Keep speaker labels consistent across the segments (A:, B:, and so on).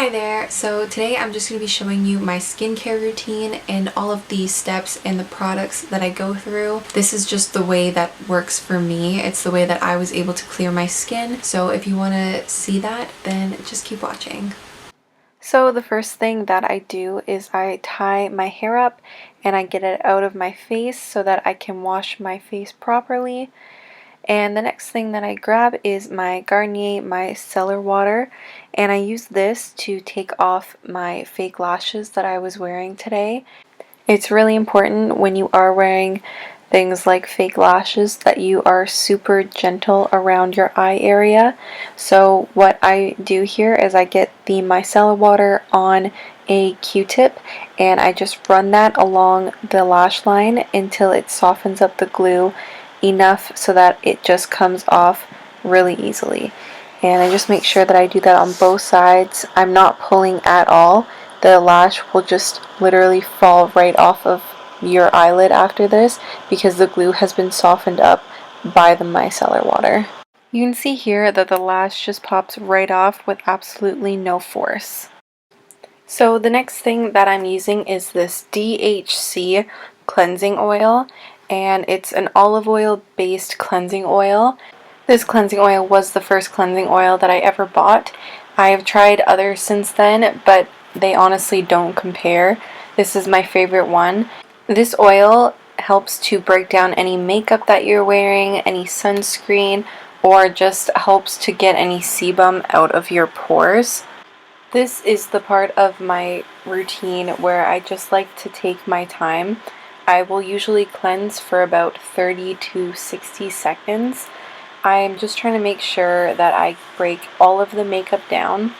A: Hi there! So today I'm just going to be showing you my skincare routine and all of the steps and the products that I go through. This is just the way that works for me. It's the way that I was able to clear my skin. So if you want to see that, then just keep watching. So the first thing that I do is I tie my hair up and I get it out of my face so that I can wash my face properly. And the next thing that I grab is my Garnier Micellar water, and I use this to take off my fake lashes that I was wearing today. It's really important when you are wearing things like fake lashes that you are super gentle around your eye area. So what I do here is I get the micellar water on a Q-tip and I just run that along the lash line until it softens up the glue enough so that it just comes off really easily. And I just make sure that I do that on both sides. I'm not pulling at all. The lash will just literally fall right off of your eyelid after this because the glue has been softened up by the micellar water. You can see here that the lash just pops right off with absolutely no force. So the next thing that I'm using is this DHC Cleansing Oil, and it's an olive oil based cleansing oil. This cleansing oil was the first cleansing oil that I ever bought. I have tried others since then, but they honestly don't compare. This is my favorite one. This oil helps to break down any makeup that you're wearing, any sunscreen, or just helps to get any sebum out of your pores. This is the part of my routine where I just like to take my time. I will usually cleanse for about 30 to 60 seconds. I'm just trying to make sure that I break all of the makeup down.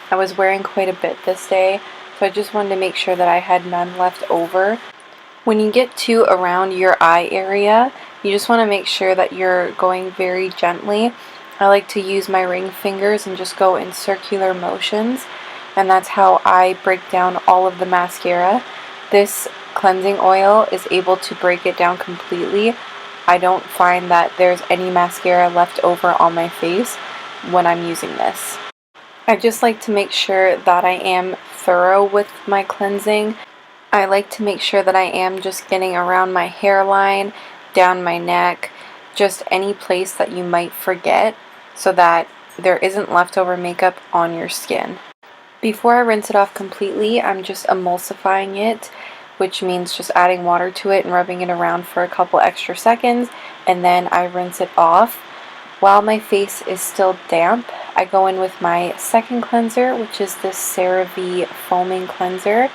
A: I was wearing quite a bit this day, so I just wanted to make sure that I had none left over. When you get to around your eye area, you just want to make sure that you're going very gently. I like to use my ring fingers and just go in circular motions, and that's how I break down all of the mascara. This cleansing oil is able to break it down completely. I don't find that there's any mascara left over on my face when I'm using this. I just like to make sure that I am thorough with my cleansing. I like to make sure that I am just getting around my hairline, down my neck, just any place that you might forget so that there isn't leftover makeup on your skin. Before I rinse it off completely, I'm just emulsifying it, which means just adding water to it and rubbing it around for a couple extra seconds, and then I rinse it off. While my face is still damp, I go in with my second cleanser, which is this Cerave foaming cleanser.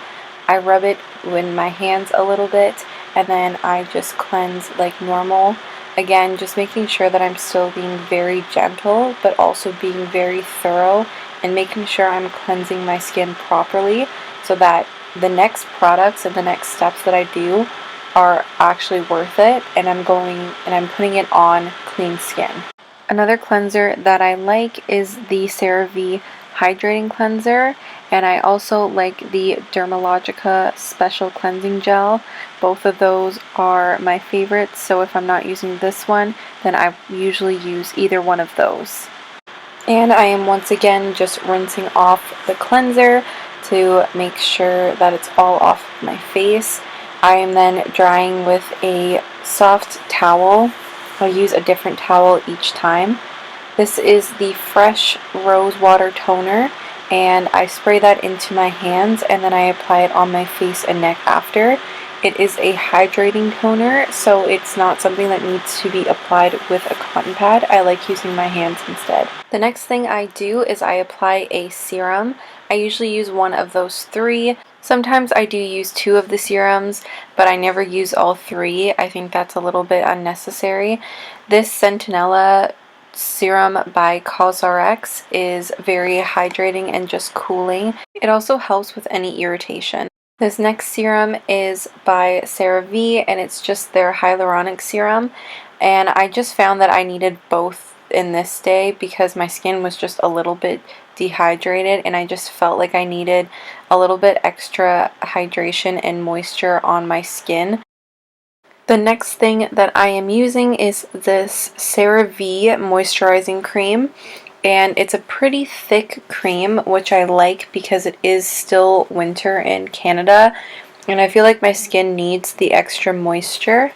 A: I rub it in my hands a little bit, and then I just cleanse like normal. Again, just making sure that I'm still being very gentle, but also being very thorough and making sure I'm cleansing my skin properly so that the next products and the next steps that I do are actually worth it, and I'm putting it on clean skin. Another cleanser that I like is the Cerave Hydrating Cleanser, and I also like the Dermalogica Special Cleansing Gel. Both of those are my favorites, so if I'm not using this one, then I usually use either one of those. And I am once again just rinsing off the cleanser to make sure that it's all off of my face. I am then drying with a soft towel. I'll use a different towel each time. This is the Fresh Rose Water Toner, and I spray that into my hands and then I apply it on my face and neck after. It is a hydrating toner, so it's not something that needs to be applied with a cotton pad. I like using my hands instead. The next thing I do is I apply a serum. I usually use one of those three. Sometimes I do use two of the serums, but I never use all three. I think that's a little bit unnecessary. This Sentinela Serum by CosRX is very hydrating and just cooling. It also helps with any irritation. This next serum is by Cerave, and it's just their Hyaluronic Serum, and I just found that I needed both in this day because my skin was just a little bit dehydrated and I just felt like I needed a little bit extra hydration and moisture on my skin. The next thing that I am using is this Cerave Moisturizing Cream. and it's a pretty thick cream, which I like because it is still winter in Canada, and I feel like my skin needs the extra moisture.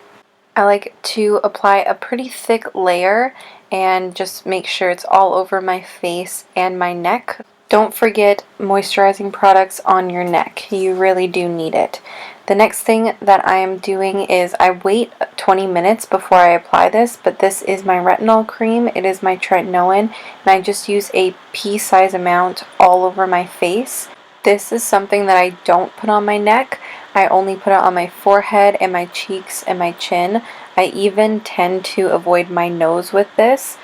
A: I like to apply a pretty thick layer and just make sure it's all over my face and my neck. Don't forget moisturizing products on your neck. You really do need it. The next thing that I am doing is I wait 20 minutes before I apply this, but this is my retinol cream. It is my Tretinoin, and I just use a pea-size amount all over my face. This is something that I don't put on my neck. I only put it on my forehead and my cheeks and my chin. I even tend to avoid my nose with this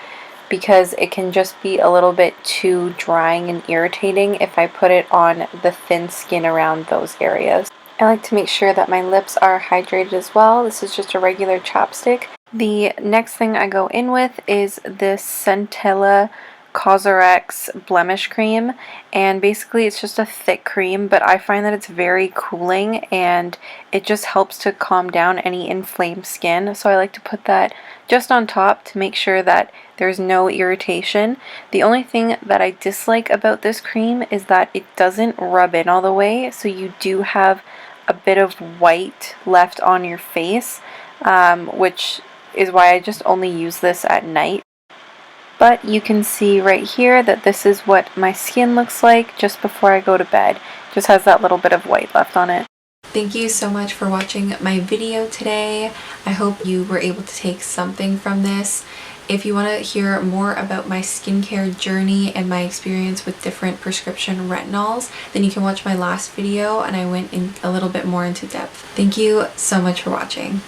A: because it can just be a little bit too drying and irritating if I put it on the thin skin around those areas. I like to make sure that my lips are hydrated as well. This is just a regular chapstick. The next thing I go in with is this Centella CosRX Blemish cream, and basically it's just a thick cream, but I find that it's very cooling and it just helps to calm down any inflamed skin, so I like to put that just on top to make sure that there's no irritation. The only thing that I dislike about this cream is that it doesn't rub in all the way, so you do have a bit of white left on your face, which is why I just only use this at night. But you can see right here that this is what my skin looks like just before I go to bed. Just has that little bit of white left on it. Thank you so much for watching my video today. I hope you were able to take something from this. If you want to hear more about my skincare journey and my experience with different prescription retinols, then you can watch my last video and I went in a little bit more into depth. Thank you so much for watching.